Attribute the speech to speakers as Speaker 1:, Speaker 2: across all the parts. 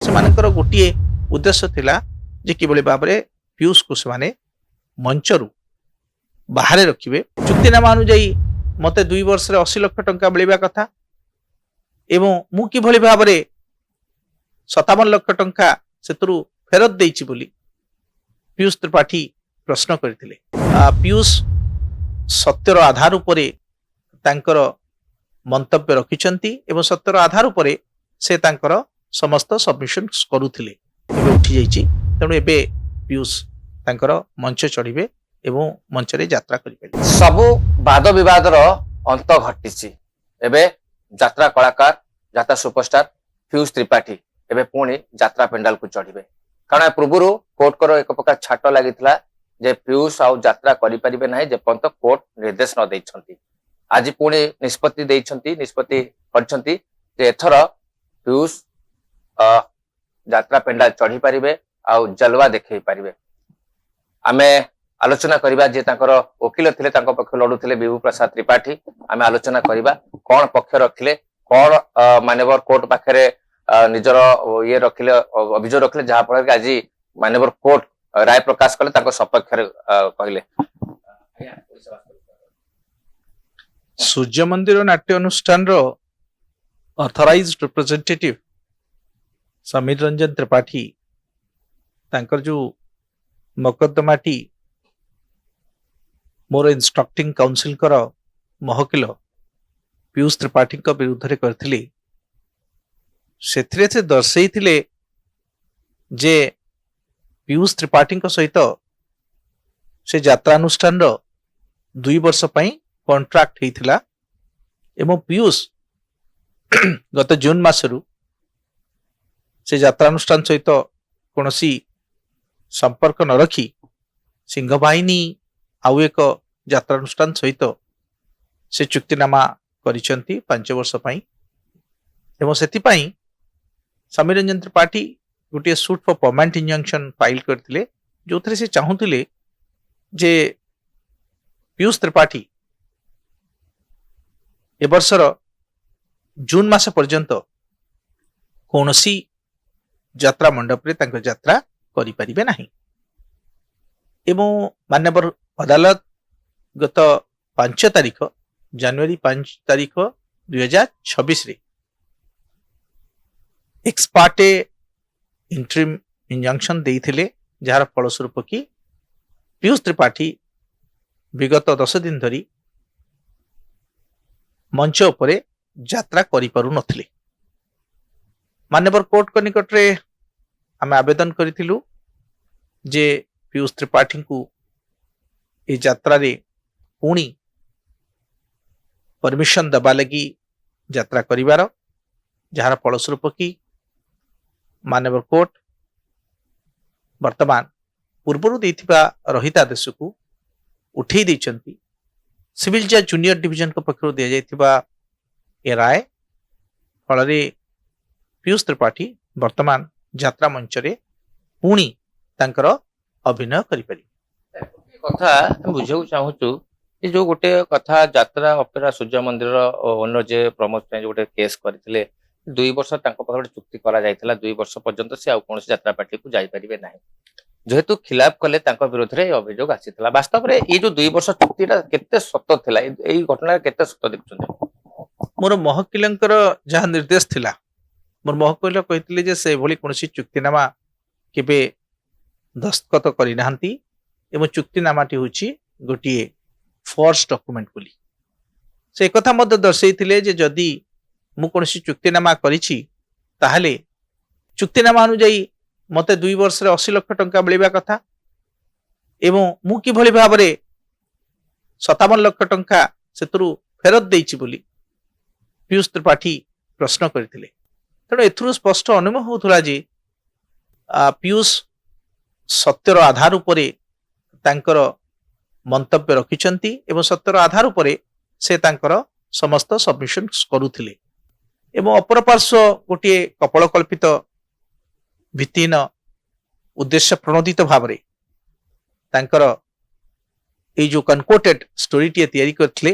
Speaker 1: ସେମାନଙ୍କର ଗୋଟିଏ ଉଦ୍ଦେଶ୍ୟ ଥିଲା ଯେ କିଭଳି ଭାବରେ ପିୟୁଷକୁ ସେମାନେ ମଞ୍ଚରୁ ବାହାରେ ରଖିବେ। ଚୁକ୍ତିନାମା ଅନୁଯାୟୀ ମତେ 2 ବର୍ଷରେ 80 ଲକ୍ଷ ଟଙ୍କା ମିଳିବା କଥା ଏବଂ ମୁଁ କିଭଳି ଭାବରେ 57 ଲକ୍ଷ ଟଙ୍କା ସେଥିରୁ ଫେରତ ଦେଇଛି ବୋଲି ପିୟୁଷ ତ୍ରିପାଠୀ ପ୍ରଶ୍ନ କରିଥିଲେ। ପିୟୁଷ ସତ୍ୟର ଆଧାର ଉପରେ ତାଙ୍କର ମନ୍ତବ୍ୟ ରଖିଛନ୍ତି ଏବଂ ସତ୍ୟର ଆଧାର ଉପରେ ସେ ତାଙ୍କର ସମସ୍ତ ସବମିଶନ କରୁଥିଲେ। ଏବେ ଉଠି ଯାଇଛି, ତେଣୁ ଏବେ ପିୟୁଷ ତାଙ୍କର ମଞ୍ଚ ଚଢିବେ ଏବଂ ମଞ୍ଚରେ ଯାତ୍ରା କରିପାରିବେ।
Speaker 2: ସବୁ ବାଦ ବିବାଦର ଅନ୍ତ ଘଟିଛି। ଏବେ ଯାତ୍ରା କଳାକାର, ଯାତ୍ରା ସୁପରଷ୍ଟାର ପିୟୁଷ ତ୍ରିପାଠୀ ଏବେ ପୁଣି ଯାତ୍ରା ପେଣ୍ଡାଲକୁ ଚଢିବେ। କାରଣ ପୂର୍ବରୁ କୋର୍ଟଙ୍କର ଏକ ପ୍ରକାର ଛାଟ ଲାଗିଥିଲା ଯେ ପିୟୁଷ ଆଉ ଯାତ୍ରା କରିପାରିବେ ନାହିଁ ଯେପର୍ଯ୍ୟନ୍ତ କୋର୍ଟ ନିର୍ଦ୍ଦେଶ ନ ଦେଇଛନ୍ତି। ଆଜି ପୁଣି ନିଷ୍ପତ୍ତି କରିଛନ୍ତି ଯେ ଏଥର ପିୟୁଷ ଯାତ୍ରା ପେଣ୍ଡାଲ ଚଢି ପାରିବେ ଆଉ ଜଲୱା ଦେଖେଇ ପାରିବେ। ଆମେ ଆଲୋଚନା କରିବା ଯେ ତାଙ୍କର ଓକିଲ ଥିଲେ, ତାଙ୍କ ପକ୍ଷ ଲଢୁଥିଲେ ବିଭୁ ପ୍ରସାଦ ତ୍ରିପାଠୀ। ଆମେ ଆଲୋଚନା କରିବା କଣ ପକ୍ଷ ରଖିଲେ, କଣ ମାନ୍ୟବର କୋର୍ଟ ପାଖରେ ନିଜର ଇଏ ରଖିଲେ, ଅଭିଯୋଗ ରଖିଲେ, ଯାହା ଫଳରେ କି ଆଜି ମାନ୍ୟବର କୋର୍ଟ ରାୟ ପ୍ରକାଶ କଲେ, ତାଙ୍କ ସପକ୍ଷରେ କହିଲେ।
Speaker 1: ସୂର୍ଯ୍ୟ ମନ୍ଦିର ନାଟ୍ୟ ଅନୁଷ୍ଠାନର ଅଥରାଇଜ୍ଡ ରିପ୍ରେଜେଣ୍ଟେଟିଭ ସମୀର ରଞ୍ଜନ ତ୍ରିପାଠୀ ତାଙ୍କର ଯୋଉ ମକଦ୍ଦମାଟି ମୋର ଇନଷ୍ଟ୍ରକ୍ଟିଂ କାଉନସିଲଙ୍କର ମହକିଲ ପିୟୁଷ ତ୍ରିପାଠୀଙ୍କ ବିରୁଦ୍ଧରେ କରିଥିଲେ, ସେଥିରେ ସେ ଦର୍ଶାଇଥିଲେ ଯେ ପିୟୁଷ ତ୍ରିପାଠୀଙ୍କ ସହିତ ସେ ଯାତ୍ରାନୁଷ୍ଠାନର 2 ବର୍ଷ ପାଇଁ କଣ୍ଟ୍ରାକ୍ଟ ହେଇଥିଲା ଏବଂ ପିୟୁଷ ଗତ ଜୁନ ମାସରୁ ସେ ଯାତ୍ରାନୁଷ୍ଠାନ ସହିତ କୌଣସି ସମ୍ପର୍କ ନ ରଖି ସିଂହବାହିନୀ ଆଉ ଏକ ଯାତ୍ରାନୁଷ୍ଠାନ ସହିତ ସେ ଚୁକ୍ତିନାମା କରିଛନ୍ତି 5 ବର୍ଷ ପାଇଁ ଏବଂ ସେଥିପାଇଁ ସମୀର ରଞ୍ଜନ ତ୍ରିପାଠୀ ଗୋଟିଏ ସୁଟ୍ ଫର ପରମାନେଣ୍ଟ ଇଞ୍ଜଙ୍କସନ ଫାଇଲ କରିଥିଲେ, ଯୋଉଥିରେ ସେ ଚାହୁଁଥିଲେ ଯେ ପିୟୁଷ ତ୍ରିପାଠୀ ଏ ବର୍ଷର ଜୁନ ମାସ ପର୍ଯ୍ୟନ୍ତ କୌଣସି ଯାତ୍ରା ମଣ୍ଡପରେ ତାଙ୍କ ଯାତ୍ରା କରିପାରିବେ ନାହିଁ ଏବଂ ମାନ୍ୟବର ଅଦାଲତ ଗତ 5 ତାରିଖ ଜାନୁଆରୀ 5 ତାରିଖ 2026 ଏକ୍ସପାର୍ଟେ ଇଣ୍ଟରିମ୍ ଇଞ୍ଜଙ୍କସନ ଦେଇଥିଲେ, ଯାହାର ଫଳସ୍ୱରୂପ କି ପିୟୁଷ ତ୍ରିପାଠୀ ବିଗତ 10 ଦିନ ଧରି ମଞ୍ଚ ଉପରେ ଯାତ୍ରା କରିପାରୁନଥିଲେ। ମାନ୍ୟବର କୋର୍ଟଙ୍କ ନିକଟରେ ଆମେ ଆବେଦନ କରିଥିଲୁ ଯେ ପିୟୁଷ ତ୍ରିପାଠୀଙ୍କୁ ଏ ଯାତ୍ରାରେ ପୁଣି ପରମିଶନ ଦେବା ଲାଗି ଯାତ୍ରା କରିବାର, ଯାହାର ଫଳସ୍ୱରୂପ କି ମାନ୍ୟବର କୋର୍ଟ ବର୍ତ୍ତମାନ ପୂର୍ବରୁ ଦେଇଥିବା ରହିତାଦେଶକୁ ଉଠେଇ ଦେଇଛନ୍ତି। ସିଭିଲ ଜଜ୍ ଜୁନିୟର ଡିଭିଜନଙ୍କ ପକ୍ଷରୁ ଦିଆଯାଇଥିବା ଏ ରାୟ ଫଳରେ ପିୟୁଷ ତ୍ରିପାଠୀ ବର୍ତ୍ତମାନ ଯାତ୍ରା ମଞ୍ଚରେ ପୁଣି ତାଙ୍କର ଅଭିନୟ କରିପାରିବେ।
Speaker 2: କଥା ବୁଝିବାକୁ ଚାହୁଁଛୁ ଯେ ଯୋଉ ଗୋଟେ କଥା ଯାତ୍ରା ଅପେରା ସୂର୍ଯ୍ୟ ମନ୍ଦିରର ଓନର ଯେ ପ୍ରମୋଦ ପାଇଁ ଗୋଟେ କେସ୍ କରିଥିଲେ, 2 ବର୍ଷ ତାଙ୍କ ପାଖରେ ଗୋଟେ ଚୁକ୍ତି କରାଯାଇଥିଲା, 2 ବର୍ଷ ପର୍ଯ୍ୟନ୍ତ ସେ ଆଉ କୌଣସି ଯାତ୍ରା ପାର୍ଟିକୁ ଯାଇପାରିବେ ନାହିଁ। ଯେହେତୁ ଖିଲାପ କଲେ ତାଙ୍କ ବିରୋଧରେ এই ଅଭିଯୋଗ ଆସିଥିଲା। ବାସ୍ତବରେ ଏଇ ଯୋଉ 2 ବର୍ଷ ଚୁକ୍ତିଟା କେତେ ସତ ଥିଲା, ଏଇ ଘଟଣାରେ କେତେ ସତ ଦେଖୁଛନ୍ତି?
Speaker 1: ମୋର ମହକିଲଙ୍କର ଯାହା ନିର୍ଦ୍ଦେଶ ଥିଲା, ମୋର ମହକିଲ କହିଥିଲେ ଯେ ସେଭଳି କୌଣସି ଚୁକ୍ତିନାମା କେବେ ଦସ୍ତଖତ କରିନାହାନ୍ତି ଏବଂ ଚୁକ୍ତିନାମାଟି ହେଉଛି ଗୋଟିଏ ଫୋର୍ସ ଡକୁମେଣ୍ଟ ବୋଲି। ସେ ଏକଥା ମଧ୍ୟ ଦର୍ଶାଇଥିଲେ ଯେ ଯଦି ମୁଁ କୌଣସି ଚୁକ୍ତିନାମା କରିଛି ତାହେଲେ ଚୁକ୍ତିନାମା ଅନୁଯାୟୀ ମତେ 2 ବର୍ଷରେ 80 ଲକ୍ଷ ଟଙ୍କା ମିଳିବା କଥା ଏବଂ ମୁଁ କିଭଳି ଭାବରେ 57 ଲକ୍ଷ ଟଙ୍କା ସେଥିରୁ ଫେରତ ଦେଇଛି ବୋଲି ପିୟୁଷ ତ୍ରିପାଠୀ ପ୍ରଶ୍ନ କରିଥିଲେ। ତେଣୁ ଏଥିରୁ ସ୍ପଷ୍ଟ ଅନୁଭବ ହେଉଥିଲା ଯେ ପିୟୁଷ ସତ୍ୟର ଆଧାର ଉପରେ ତାଙ୍କର ମନ୍ତବ୍ୟ ରଖିଛନ୍ତି ଏବଂ ସତ୍ୟର ଆଧାର ଉପରେ ସେ ତାଙ୍କର ସମସ୍ତ ସବମିଶନ କରୁଥିଲେ ଏବଂ ଅପର ପାର୍ଶ୍ୱ ଗୋଟିଏ କପଳକଳ୍ପିତ ଭିତ୍ତିହୀନ ଉଦ୍ଦେଶ୍ୟ ପ୍ରଣୋଦିତ ଭାବରେ ତାଙ୍କର ଏଇ ଯୋଉ କନକୋଟେଡ ଷ୍ଟୋରିଟିଏ ତିଆରି କରିଥିଲେ,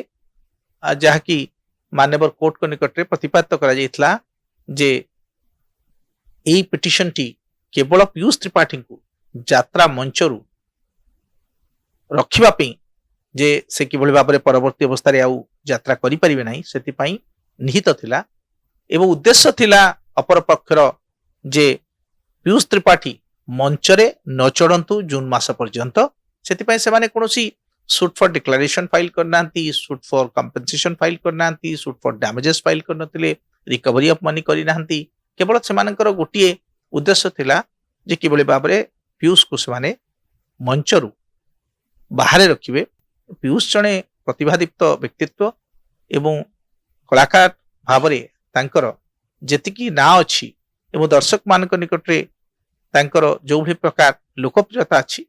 Speaker 1: ଯାହାକି ମାନ୍ୟବର କୋର୍ଟଙ୍କ ନିକଟରେ ପ୍ରତିପାଦିତ କରାଯାଇଥିଲା ଯେ एई पिटिशन टी केवल पीयूष त्रिपाठी को यात्रा मंचरू रखिबा पई जे से किभଳି भाବରେ परवर्ती अवस्था आउ यात्रा करि परिबे नाही सेति पई निहित थिला एवं उद्देश्य थिला अपर पक्षर जे पीयूष त्रिपाठी मंचरे न चढ़ंतु जून मास पर्यंत सेति पई से माने कोनोसी सूट फॉर डिक्लेरेशन फाइल करनांती सूट फॉर कंपेंसेशन फाइल करनांती सूट फॉर डैमेजेस फाइल करनतिले रिकवरी ऑफ मनी करिनांती केवल सेमानकर गोटिए उद्देश्य थिला जे किभଳି भाବରେ पीयूष को सेमाने मंचरू बाहर रखिबे पीयूष जणे प्रतिभादीप्त व्यक्तित्व एवं कलाकार भावरे तांकर जेतिकी ना अछि एवं दर्शक मानक निकटरे तांकर जो भी प्रकार लोकप्रियता अछि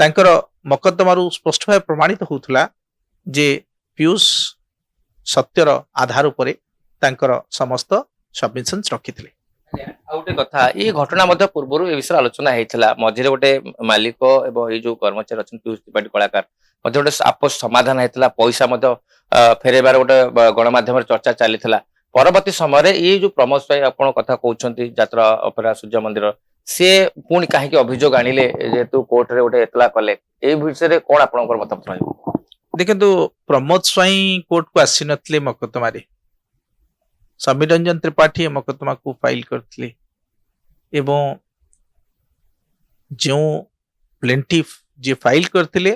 Speaker 1: तांकर मकद्दमारू स्पष्ट भाव प्रमाणित होउथला जे पीयूष सत्यर आधार उपरे तांकर समस्त सबमिशंस रखिथिले
Speaker 2: ଆଉ ଗୋଟେ କଥା ଏଇ ଘଟଣା ମଧ୍ୟ ପୂର୍ବରୁ ଏ ବିଷୟରେ ଆଲୋଚନା ହେଇଥିଲା ମଝିରେ ଗୋଟେ ମାଲିକ ଏବଂ ଏଇ ଯୋଉ କର୍ମଚାରୀ ଅଛନ୍ତି ପୀୟୁଷ ତ୍ରିପାଠୀ କଳାକାର ମଧ୍ୟ ଗୋଟେ ଆପୋଷ ସମାଧାନ ହେଇଥିଲା ପଇସା ମଧ୍ୟ ଫେରେଇବାର ଗୋଟେ ଗଣମାଧ୍ୟମରେ ଚର୍ଚ୍ଚା ଚାଲିଥିଲା ପରବର୍ତ୍ତୀ ସମୟରେ ଏଇ ଯୋଉ ପ୍ରମୋଦ ସ୍ୱାଇଁ ଆପଣ କଥା କହୁଛନ୍ତି ଯାତ୍ରା ଅପେରା ସୂର୍ଯ୍ୟ ମନ୍ଦିର ସେ ପୁଣି କାହିଁକି ଅଭିଯୋଗ ଆଣିଲେ ଯେହେତୁ କୋର୍ଟରେ ଗୋଟେ ଏତଲା କଲେ ଏଇ ବିଷୟରେ କଣ ଆପଣଙ୍କର ମତାମତ ରହିବ
Speaker 1: देखंतु प्रमोद स्वाई कोर्ट को आसी नथिले मकद्दमारे समीर रंजन त्रिपाठी ए मकद्दमा को फाइल करथिले एवं जो प्लेंटिफ जे फाइल करथिले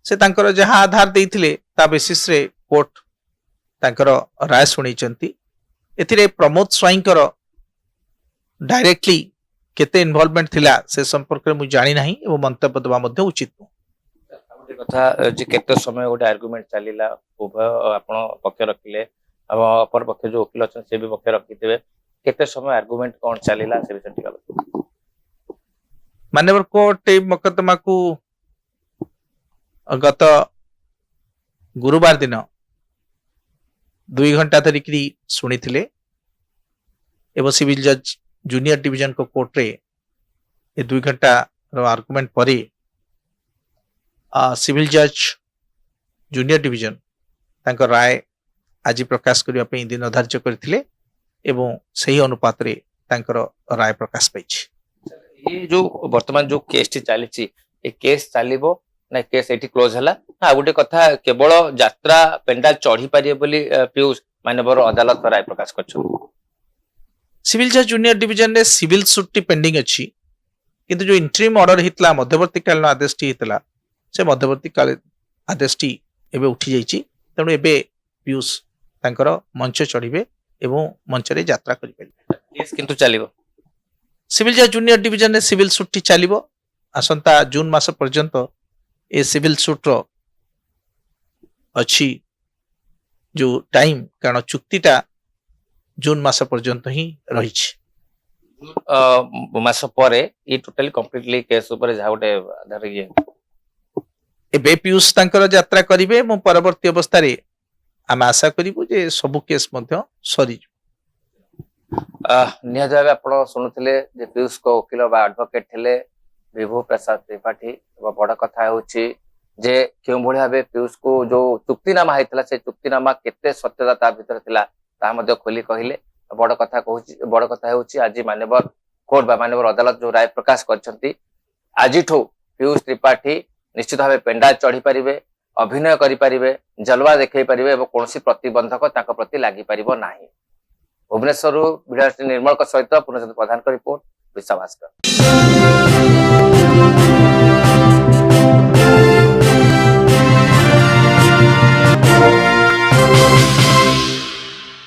Speaker 1: से तांकर जहां आधार देइथिले ता बेसिस रे कोर्ट तांकर राय सुनिचंती एथिरे प्रमोद स्वाईंकर डायरेक्टली केते इन्वॉल्वमेंट थिला से संपर्क रे मु जानि नाही एवं मंतव्य देबा मध्ये उचित
Speaker 2: ଗୋଟେ କଥା ଯେ କେତେ ସମୟ ଗୋଟେ ଆର୍ଗୁମେଣ୍ଟ ଚାଲିଲା ଉଭୟ ଆପଣ ପକ୍ଷ ରଖିଲେ ଆଉ ଅପର ପକ୍ଷ ଯୋଉ ଓକିଲ ଅଛନ୍ତି ସେ ବି ପକ୍ଷ ରଖିଥିବେ କେତେ ସମୟ ଆର୍ଗୁମେଣ୍ଟ କଣ ଚାଲିଲା ସେ ବିଷୟରେ ଟିକେ ଆଲୋଚନା
Speaker 1: मान्यवर कोर्ट ए मकद्दमा को गत गुरुवार दिन 2 घंटा धरिकी शुणी एवं सिविल जज जूनियर डिवीजन को कोर्ट रे ए 2 घंटा आर्गुमेंट पर सिविल जज जूनियर डिवीजन तांकर राय आज प्रकाश करने पे दिन धार्य करथिले एवं सही अनुपात रे तांकर राय प्रकाश पाइछि
Speaker 2: ये जो वर्तमान जो केस टी चली ए केस चलिबो ना केस एठी क्लोज हला ना गोटे कथा केवल यात्रा पेंडाल चढ़ी पारिए बोली पीयूष मानवर अदालत राय प्रकाश करछु
Speaker 1: सिविल जज जूनियर डिवीजन रे सिविल सूट टी पेंडिंग अछि किंतु जो इंटरिम ऑर्डर हितला मध्यवर्ती कालीन आदेश टी हितला से मध्यवर्ती काल आदेश टी एबे उठी जाइछि तणु एबे पीयूष तांकर मंच चढ़िबे एवं मंच रे यात्रा करि परिबे
Speaker 2: केस किंतु चलिबो
Speaker 1: सिविल जज जूनियर डिवीजन रे सिविल सूट टी चलिबो आसंता जून मास पर्यंत ए सिविल सूट रो अछि जो टाइम कारण चुक्तिटा जून मास पर्यंत ही रही
Speaker 2: मास परे ये टोटली कंप्लीटली केस ऊपर जा गोटे आधार ये
Speaker 1: एबे पीयूष तांकर यात्रा करिवे मो परवर्ती अवस्था रे हम आशा करिवु जे सब केस मध्ये सरी
Speaker 2: निहत भाव आप शुणुले पीयूष को वकिल बा एडवोकेट थिले विभु प्रसाद त्रिपाठी बड़ कथा होची जे क्यों भली भाबे पीयूष को जो चुक्तिनामा हैतला से चुक्तिनामा केते सत्यता ता भीतर थिला ता मध्ये खोली कहिले बड़ कथा होची आज मानवर कोर्ट बा मानवर अदालत जो राय प्रकाश करछंती आजिठो पीयूष त्रिपाठी निश्चित भाव पेंडाल चढ़ी पारिबे अभिनय करि पारिबे जलवा देखै पारिबे एवं कोनोसी प्रतिबंधक ताको प्रति लागि पारिबो नाही भुवनेश्वर वीडियो निर्मल सहित पूर्णचंद्र प्रधान का रिपोर्ट विश्व भास्कर।